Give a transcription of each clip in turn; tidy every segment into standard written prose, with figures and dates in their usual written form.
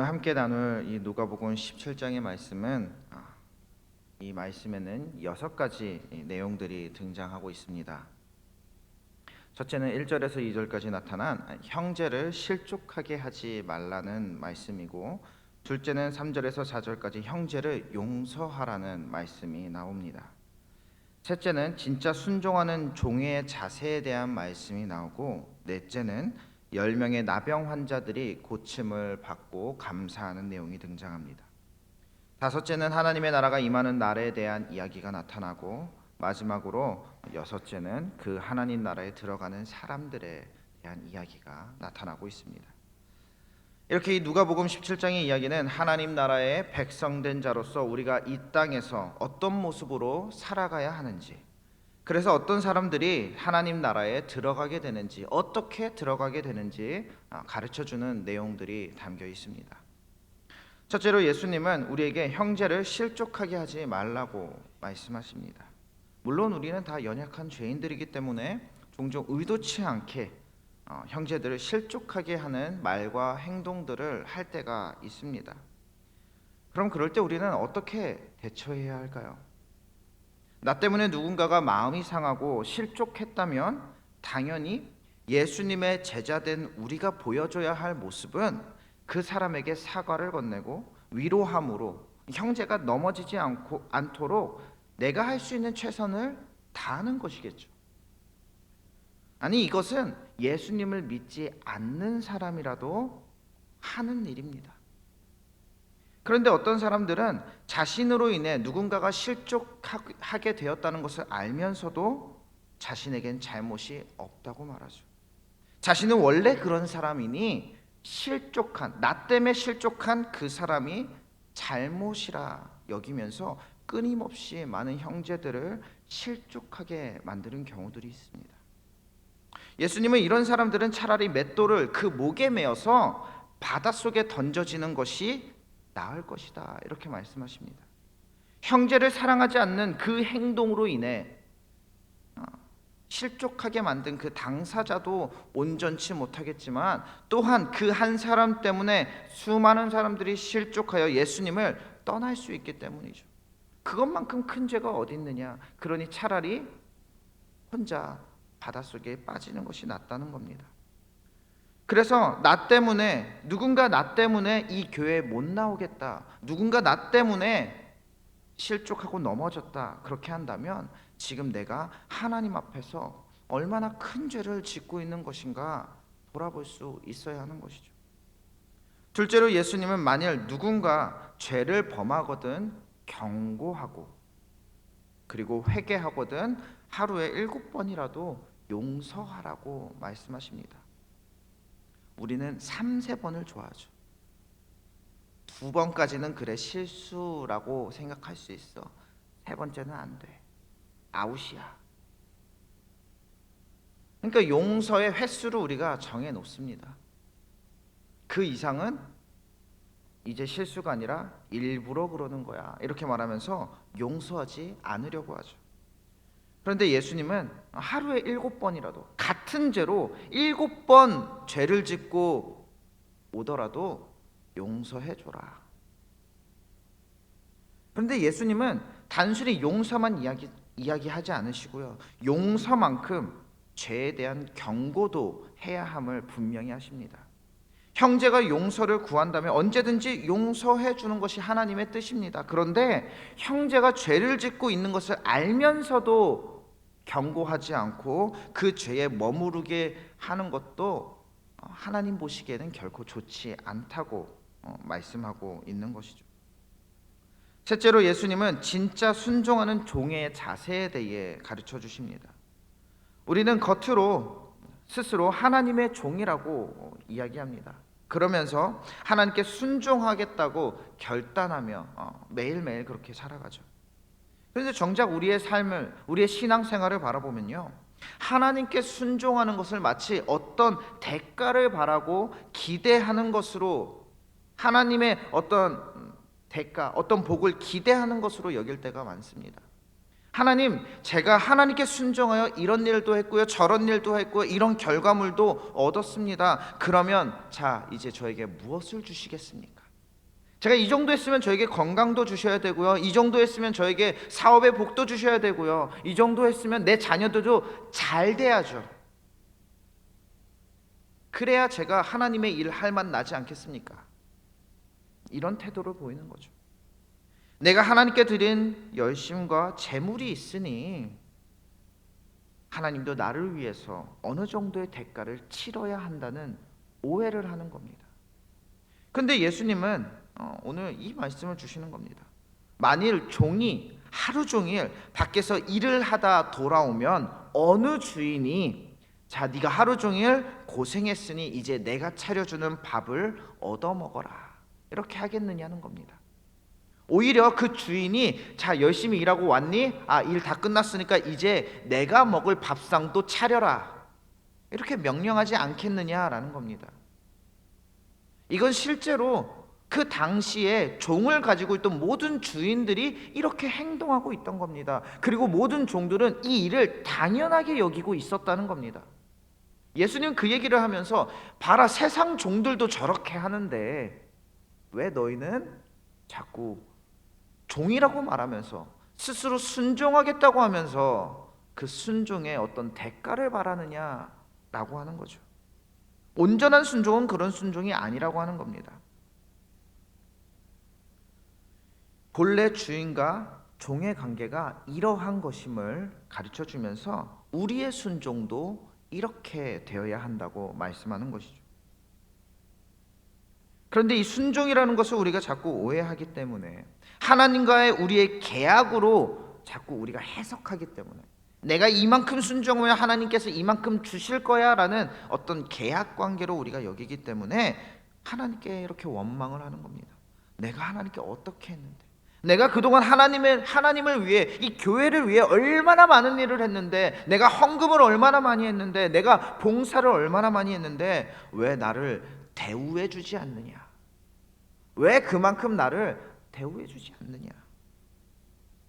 오늘 함께 나눌 이 누가복음 17장의 말씀은 이 말씀에는 6가지 내용들이 등장하고 있습니다. 첫째는 1절에서 2절까지 나타난 형제를 실족하게 하지 말라는 말씀이고, 둘째는 3절에서 4절까지 형제를 용서하라는 말씀이 나옵니다. 셋째는 진짜 순종하는 종의 자세에 대한 말씀이 나오고, 넷째는 10명의 나병 환자들이 고침을 받고 감사하는 내용이 등장합니다. 다섯째는 하나님의 나라가 임하는 날에 대한 이야기가 나타나고, 마지막으로 여섯째는 그 하나님 나라에 들어가는 사람들에 대한 이야기가 나타나고 있습니다. 이렇게 이 누가복음 17장의 이야기는 하나님 나라의 백성된 자로서 우리가 이 땅에서 어떤 모습으로 살아가야 하는지, 그래서 어떤 사람들이 하나님 나라에 들어가게 되는지, 어떻게 들어가게 되는지 가르쳐주는 내용들이 담겨 있습니다. 첫째로 예수님은 우리에게 형제를 실족하게 하지 말라고 말씀하십니다. 물론 우리는 다 연약한 죄인들이기 때문에 종종 의도치 않게 형제들을 실족하게 하는 말과 행동들을 할 때가 있습니다. 그럼 그럴 때 우리는 어떻게 대처해야 할까요? 나 때문에 누군가가 마음이 상하고 실족했다면 당연히 예수님의 제자된 우리가 보여줘야 할 모습은 그 사람에게 사과를 건네고 위로함으로 형제가 넘어지지 않도록 내가 할 수 있는 최선을 다하는 것이겠죠. 아니, 이것은 예수님을 믿지 않는 사람이라도 하는 일입니다. 그런데 어떤 사람들은 자신으로 인해 누군가가 실족하게 되었다는 것을 알면서도 자신에겐 잘못이 없다고 말하죠. 자신은 원래 그런 사람이니 나 때문에 실족한 그 사람이 잘못이라 여기면서 끊임없이 많은 형제들을 실족하게 만드는 경우들이 있습니다. 예수님은 이런 사람들은 차라리 맷돌을 그 목에 메어서 바닷속에 던져지는 것이 나을 것이다, 이렇게 말씀하십니다. 형제를 사랑하지 않는 그 행동으로 인해 실족하게 만든 그 당사자도 온전치 못하겠지만, 또한 그 한 사람 때문에 수많은 사람들이 실족하여 예수님을 떠날 수 있기 때문이죠. 그것만큼 큰 죄가 어디 있느냐. 그러니 차라리 혼자 바닷속에 빠지는 것이 낫다는 겁니다. 그래서 누군가 나 때문에 이 교회에 못 나오겠다, 누군가 나 때문에 실족하고 넘어졌다, 그렇게 한다면 지금 내가 하나님 앞에서 얼마나 큰 죄를 짓고 있는 것인가 돌아볼 수 있어야 하는 것이죠. 둘째로 예수님은 만일 누군가 죄를 범하거든 경고하고, 그리고 회개하거든 하루에 7번이라도 용서하라고 말씀하십니다. 우리는 3-4번을 좋아하죠. 2번까지는 그래 실수라고 생각할 수 있어. 3번째는 안 돼. 아웃이야. 그러니까 용서의 횟수를 우리가 정해 놓습니다. 그 이상은 이제 실수가 아니라 일부러 그러는 거야, 이렇게 말하면서 용서하지 않으려고 하죠. 그런데 예수님은 하루에 7번이라도 같은 죄로 7번 죄를 짓고 오더라도 용서해 줘라. 그런데 예수님은 단순히 용서만 이야기하지 않으시고요, 용서만큼 죄에 대한 경고도 해야 함을 분명히 하십니다. 형제가 용서를 구한다면 언제든지 용서해 주는 것이 하나님의 뜻입니다. 그런데 형제가 죄를 짓고 있는 것을 알면서도 경고하지 않고 그 죄에 머무르게 하는 것도 하나님 보시기에는 결코 좋지 않다고 말씀하고 있는 것이죠. 셋째로 예수님은 진짜 순종하는 종의 자세에 대해 가르쳐 주십니다. 우리는 겉으로 스스로 하나님의 종이라고 이야기합니다. 그러면서 하나님께 순종하겠다고 결단하며 매일매일 그렇게 살아가죠. 그런데 정작 우리의 삶을, 우리의 신앙생활을 바라보면요, 하나님께 순종하는 것을 마치 어떤 대가를 바라고 기대하는 것으로, 하나님의 어떤 대가, 어떤 복을 기대하는 것으로 여길 때가 많습니다. 하나님, 제가 하나님께 순종하여 이런 일도 했고요, 저런 일도 했고요, 이런 결과물도 얻었습니다. 그러면 자, 이제 저에게 무엇을 주시겠습니까? 제가 이 정도 했으면 저에게 건강도 주셔야 되고요, 이 정도 했으면 저에게 사업의 복도 주셔야 되고요, 이 정도 했으면 내 자녀들도 잘 돼야죠. 그래야 제가 하나님의 일 할 맛 나지 않겠습니까? 이런 태도를 보이는 거죠. 내가 하나님께 드린 열심과 재물이 있으니 하나님도 나를 위해서 어느 정도의 대가를 치러야 한다는 오해를 하는 겁니다. 그런데 예수님은 오늘 이 말씀을 주시는 겁니다. 만일 종이 하루 종일 밖에서 일을 하다 돌아오면 어느 주인이 자, 네가 하루 종일 고생했으니 이제 내가 차려주는 밥을 얻어먹어라 이렇게 하겠느냐는 겁니다. 오히려 그 주인이 자, 열심히 일하고 왔니? 일 다 끝났으니까 이제 내가 먹을 밥상도 차려라 이렇게 명령하지 않겠느냐라는 겁니다. 이건 실제로 그 당시에 종을 가지고 있던 모든 주인들이 이렇게 행동하고 있던 겁니다. 그리고 모든 종들은 이 일을 당연하게 여기고 있었다는 겁니다. 예수님은 그 얘기를 하면서 봐라, 세상 종들도 저렇게 하는데 왜 너희는 자꾸 종이라고 말하면서 스스로 순종하겠다고 하면서 그 순종의 어떤 대가를 바라느냐라고 하는 거죠. 온전한 순종은 그런 순종이 아니라고 하는 겁니다. 본래 주인과 종의 관계가 이러한 것임을 가르쳐 주면서 우리의 순종도 이렇게 되어야 한다고 말씀하는 것이죠. 그런데 이 순종이라는 것을 우리가 자꾸 오해하기 때문에 하나님과의 우리의 계약으로 자꾸 우리가 해석하기 때문에 내가 이만큼 순종하면 하나님께서 이만큼 주실 거야 라는 어떤 계약 관계로 우리가 여기기 때문에 하나님께 이렇게 원망을 하는 겁니다. 내가 하나님께 어떻게 했는데, 내가 그동안 하나님을 위해, 이 교회를 위해 얼마나 많은 일을 했는데, 내가 헌금을 얼마나 많이 했는데, 내가 봉사를 얼마나 많이 했는데 왜 나를 대우해 주지 않느냐, 왜 그만큼 나를 대우해 주지 않느냐,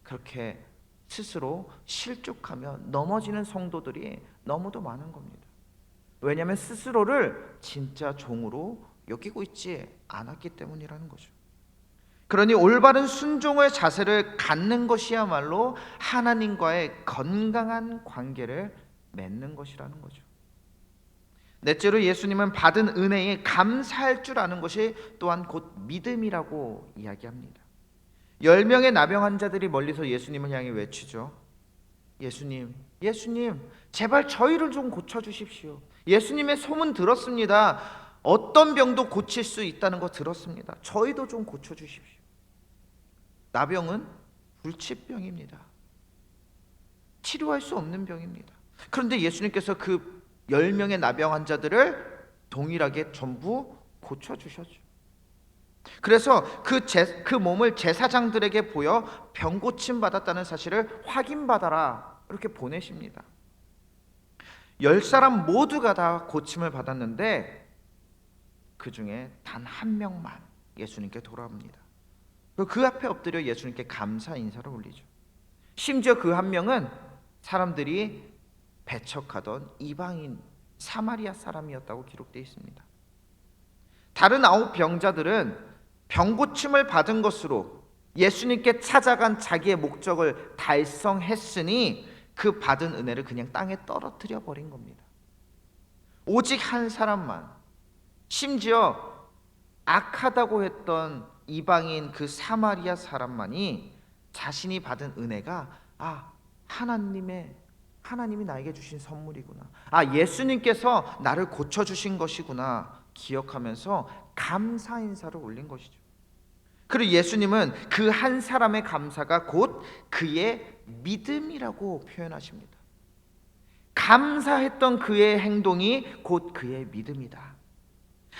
그렇게 스스로 실족하며 넘어지는 성도들이 너무도 많은 겁니다. 왜냐하면 스스로를 진짜 종으로 여기고 있지 않았기 때문이라는 거죠. 그러니 올바른 순종의 자세를 갖는 것이야말로 하나님과의 건강한 관계를 맺는 것이라는 거죠. 넷째로 예수님은 받은 은혜에 감사할 줄 아는 것이 또한 곧 믿음이라고 이야기합니다. 10명의 나병 환자들이 멀리서 예수님을 향해 외치죠. 예수님, 예수님, 제발 저희를 좀 고쳐주십시오. 예수님의 소문 들었습니다. 어떤 병도 고칠 수 있다는 거 들었습니다. 저희도 좀 고쳐주십시오. 나병은 불치병입니다. 치료할 수 없는 병입니다. 그런데 예수님께서 그 10명의 나병 환자들을 동일하게 전부 고쳐주셨죠. 그래서 그 몸을 제사장들에게 보여 병 고침 받았다는 사실을 확인받아라 이렇게 보내십니다. 10사람 모두가 다 고침을 받았는데 그 중에 단 한 명만 예수님께 돌아옵니다. 그 앞에 엎드려 예수님께 감사 인사를 올리죠. 심지어 그 한 명은 사람들이 배척하던 이방인 사마리아 사람이었다고 기록되어 있습니다. 다른 9 병자들은 병 고침을 받은 것으로 예수님께 찾아간 자기의 목적을 달성했으니 그 받은 은혜를 그냥 땅에 떨어뜨려 버린 겁니다. 오직 한 사람만, 심지어 악하다고 했던 이방인 그 사마리아 사람만이 자신이 받은 은혜가 하나님이 나에게 주신 선물이구나, 예수님께서 나를 고쳐주신 것이구나 기억하면서 감사 인사를 올린 것이죠. 그리고 예수님은 그 한 사람의 감사가 곧 그의 믿음이라고 표현하십니다. 감사했던 그의 행동이 곧 그의 믿음이다.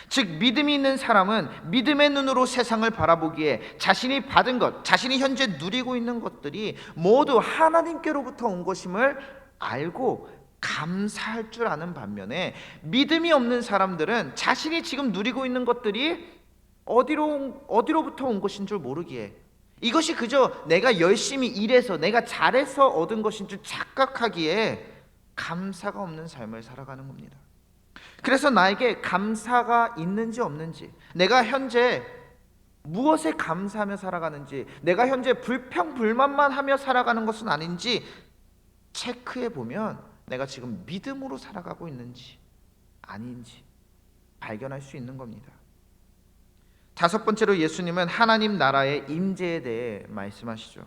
즉 믿음이 있는 사람은 믿음의 눈으로 세상을 바라보기에 자신이 받은 것, 자신이 현재 누리고 있는 것들이 모두 하나님께로부터 온 것임을 알고 감사할 줄 아는 반면에 믿음이 없는 사람들은 자신이 지금 누리고 있는 것들이 어디로부터 온 것인 줄 모르기에 이것이 그저 내가 열심히 일해서 내가 잘해서 얻은 것인 줄 착각하기에 감사가 없는 삶을 살아가는 겁니다. 그래서 나에게 감사가 있는지 없는지, 내가 현재 무엇에 감사하며 살아가는지, 내가 현재 불평불만만 하며 살아가는 것은 아닌지 체크해 보면 내가 지금 믿음으로 살아가고 있는지 아닌지 발견할 수 있는 겁니다. 다섯 번째로 예수님은 하나님 나라의 임재에 대해 말씀하시죠.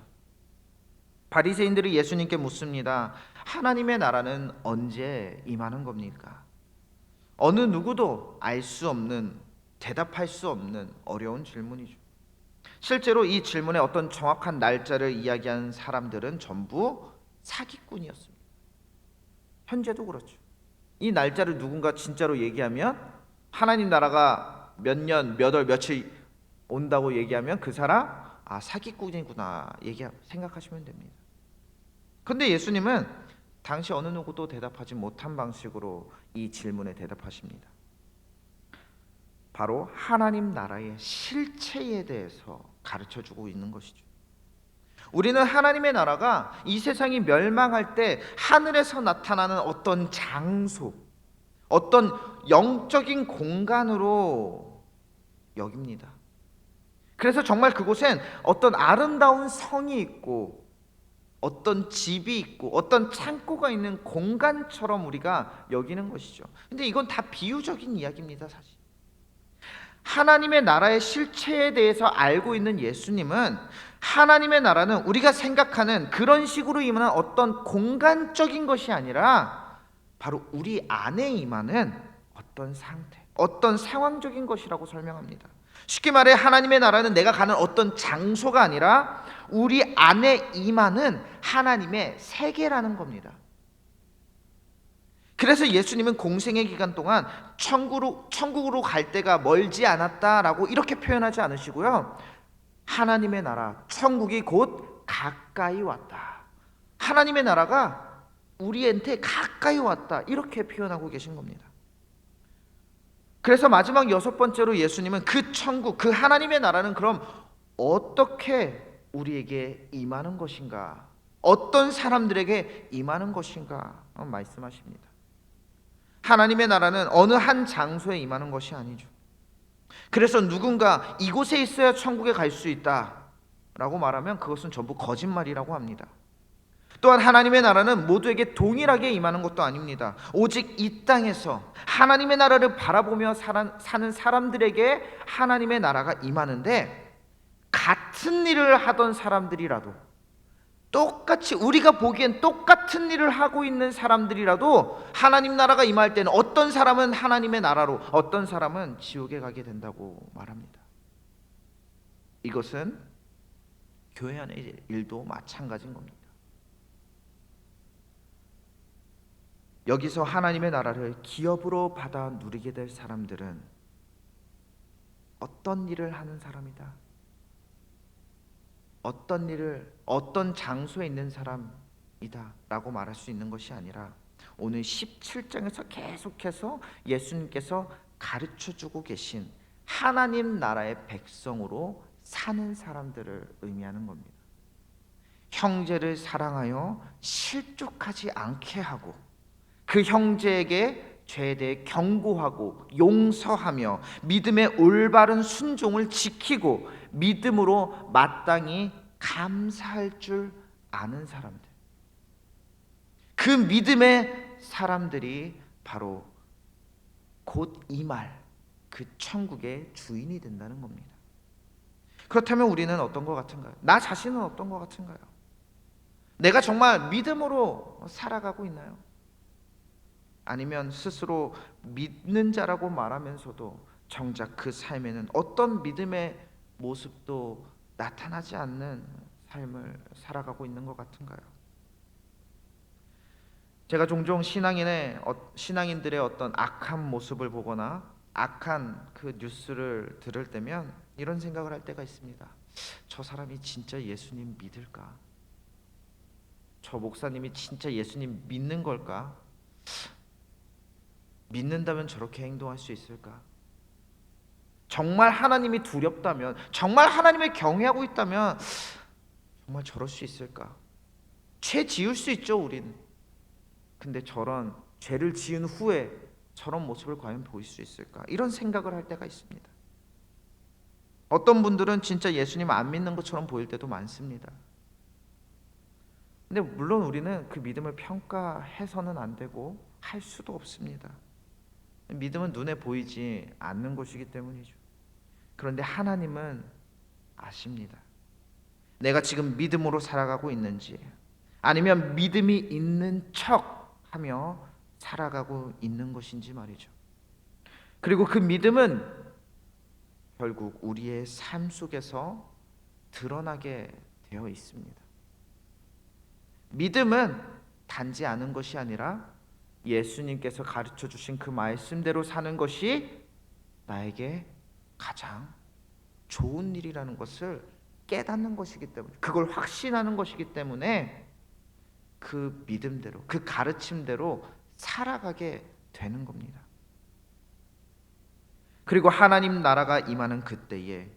바리새인들이 예수님께 묻습니다. 하나님의 나라는 언제 임하는 겁니까? 어느 누구도 알 수 없는, 대답할 수 없는 어려운 질문이죠. 실제로 이 질문에 어떤 정확한 날짜를 이야기한 사람들은 전부 사기꾼이었습니다. 현재도 그렇죠. 이 날짜를 누군가 진짜로 얘기하면, 하나님 나라가 몇 년, 몇 월, 며칠 온다고 얘기하면 그 사람 사기꾼이구나 생각하시면 됩니다. 근데 예수님은 당시 어느 누구도 대답하지 못한 방식으로 이 질문에 대답하십니다. 바로 하나님 나라의 실체에 대해서 가르쳐주고 있는 것이죠. 우리는 하나님의 나라가 이 세상이 멸망할 때 하늘에서 나타나는 어떤 장소, 어떤 영적인 공간으로 여깁니다. 그래서 정말 그곳엔 어떤 아름다운 성이 있고, 어떤 집이 있고, 어떤 창고가 있는 공간처럼 우리가 여기는 것이죠. 근데 이건 다 비유적인 이야기입니다, 사실. 하나님의 나라의 실체에 대해서 알고 있는 예수님은 하나님의 나라는 우리가 생각하는 그런 식으로 임하는 어떤 공간적인 것이 아니라 바로 우리 안에 임하는 어떤 상태, 어떤 상황적인 것이라고 설명합니다. 쉽게 말해 하나님의 나라는 내가 가는 어떤 장소가 아니라 우리 안에 임하는 하나님의 세계라는 겁니다. 그래서 예수님은 공생의 기간 동안 천국으로 갈 때가 멀지 않았다라고 이렇게 표현하지 않으시고요. 하나님의 나라, 천국이 곧 가까이 왔다. 하나님의 나라가 우리한테 가까이 왔다. 이렇게 표현하고 계신 겁니다. 그래서 마지막 여섯 번째로 예수님은 그 천국, 그 하나님의 나라는 그럼 어떻게 우리에게 임하는 것인가? 어떤 사람들에게 임하는 것인가? 말씀하십니다. 하나님의 나라는 어느 한 장소에 임하는 것이 아니죠. 그래서 누군가 이곳에 있어야 천국에 갈 수 있다 라고 말하면 그것은 전부 거짓말이라고 합니다. 또한 하나님의 나라는 모두에게 동일하게 임하는 것도 아닙니다. 오직 이 땅에서 하나님의 나라를 바라보며 사는 사람들에게 하나님의 나라가 임하는데, 같은 일을 하던 사람들이라도, 똑같이 우리가 보기엔 똑같은 일을 하고 있는 사람들이라도 하나님 나라가 임할 때는 어떤 사람은 하나님의 나라로, 어떤 사람은 지옥에 가게 된다고 말합니다. 이것은 교회 안의 일도 마찬가지인 겁니다. 여기서 하나님의 나라를 기업으로 받아 누리게 될 사람들은 어떤 일을 하는 사람이다, 어떤 일을, 어떤 장소에 있는 사람이다 라고 말할 수 있는 것이 아니라 오늘 17장에서 계속해서 예수님께서 가르쳐주고 계신 하나님 나라의 백성으로 사는 사람들을 의미하는 겁니다. 형제를 사랑하여 실족하지 않게 하고, 그 형제에게 죄에 대해 경고하고 용서하며 믿음의 올바른 순종을 지키고 믿음으로 마땅히 감사할 줄 아는 사람들, 그 믿음의 사람들이 바로 곧 임할 그 천국의 주인이 된다는 겁니다. 그렇다면 우리는 어떤 것 같은가요? 나 자신은 어떤 것 같은가요? 내가 정말 믿음으로 살아가고 있나요? 아니면 스스로 믿는 자라고 말하면서도 정작 그 삶에는 어떤 믿음의 모습도 나타나지 않는 삶을 살아가고 있는 것 같은가요? 제가 종종 신앙인들의 어떤 악한 모습을 보거나 악한 그 뉴스를 들을 때면 이런 생각을 할 때가 있습니다. 저 사람이 진짜 예수님 믿을까? 저 목사님이 진짜 예수님 믿는 걸까? 믿는다면 저렇게 행동할 수 있을까? 정말 하나님이 두렵다면, 정말 하나님을 경외하고 있다면 정말 저럴 수 있을까? 죄 지을 수 있죠, 우린. 근데 저런 죄를 지은 후에 저런 모습을 과연 보일 수 있을까? 이런 생각을 할 때가 있습니다. 어떤 분들은 진짜 예수님 안 믿는 것처럼 보일 때도 많습니다. 근데 물론 우리는 그 믿음을 평가해서는 안 되고 할 수도 없습니다. 믿음은 눈에 보이지 않는 것이기 때문이죠. 그런데 하나님은 아십니다. 내가 지금 믿음으로 살아가고 있는지, 아니면 믿음이 있는 척 하며 살아가고 있는 것인지 말이죠. 그리고 그 믿음은 결국 우리의 삶 속에서 드러나게 되어 있습니다. 믿음은 단지 아는 것이 아니라 예수님께서 가르쳐 주신 그 말씀대로 사는 것이 나에게 가장 좋은 일이라는 것을 깨닫는 것이기 때문에, 그걸 확신하는 것이기 때문에 그 믿음대로, 그 가르침대로 살아가게 되는 겁니다. 그리고 하나님 나라가 임하는 그때에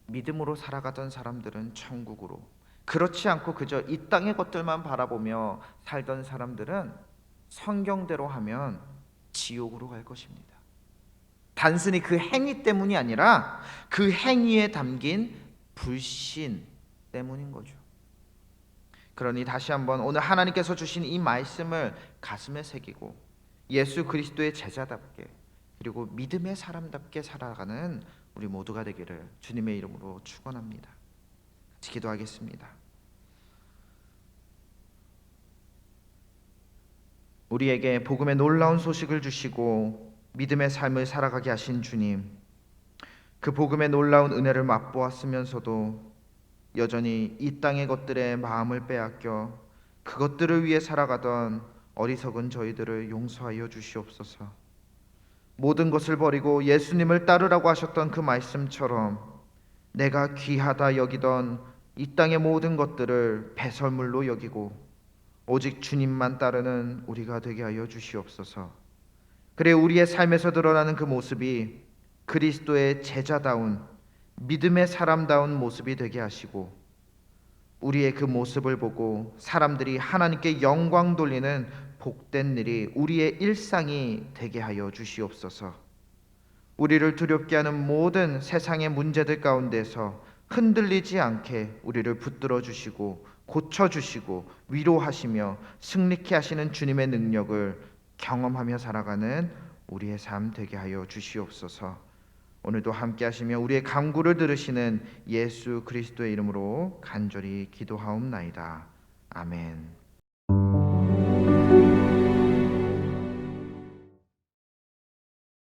믿음으로 살아가던 사람들은 천국으로, 그렇지 않고 그저 이 땅의 것들만 바라보며 살던 사람들은 성경대로 하면 지옥으로 갈 것입니다. 단순히 그 행위 때문이 아니라 그 행위에 담긴 불신 때문인 거죠. 그러니 다시 한번 오늘 하나님께서 주신 이 말씀을 가슴에 새기고 예수 그리스도의 제자답게, 그리고 믿음의 사람답게 살아가는 우리 모두가 되기를 주님의 이름으로 축원합니다. 같이 기도하겠습니다. 우리에게 복음의 놀라운 소식을 주시고 믿음의 삶을 살아가게 하신 주님, 그 복음의 놀라운 은혜를 맛보았으면서도 여전히 이 땅의 것들에 마음을 빼앗겨 그것들을 위해 살아가던 어리석은 저희들을 용서하여 주시옵소서. 모든 것을 버리고 예수님을 따르라고 하셨던 그 말씀처럼 내가 귀하다 여기던 이 땅의 모든 것들을 배설물로 여기고 오직 주님만 따르는 우리가 되게 하여 주시옵소서. 그래 우리의 삶에서 드러나는 그 모습이 그리스도의 제자다운 믿음의 사람다운 모습이 되게 하시고, 우리의 그 모습을 보고 사람들이 하나님께 영광 돌리는 복된 일이 우리의 일상이 되게 하여 주시옵소서. 우리를 두렵게 하는 모든 세상의 문제들 가운데서 흔들리지 않게 우리를 붙들어 주시고 고쳐 주시고 위로하시며 승리케 하시는 주님의 능력을 경험하며 살아가는 우리의 삶 되게 하여 주시옵소서. 오늘도 함께 하시며 우리의 간구를 들으시는 예수 그리스도의 이름으로 간절히 기도하옵나이다. 아멘.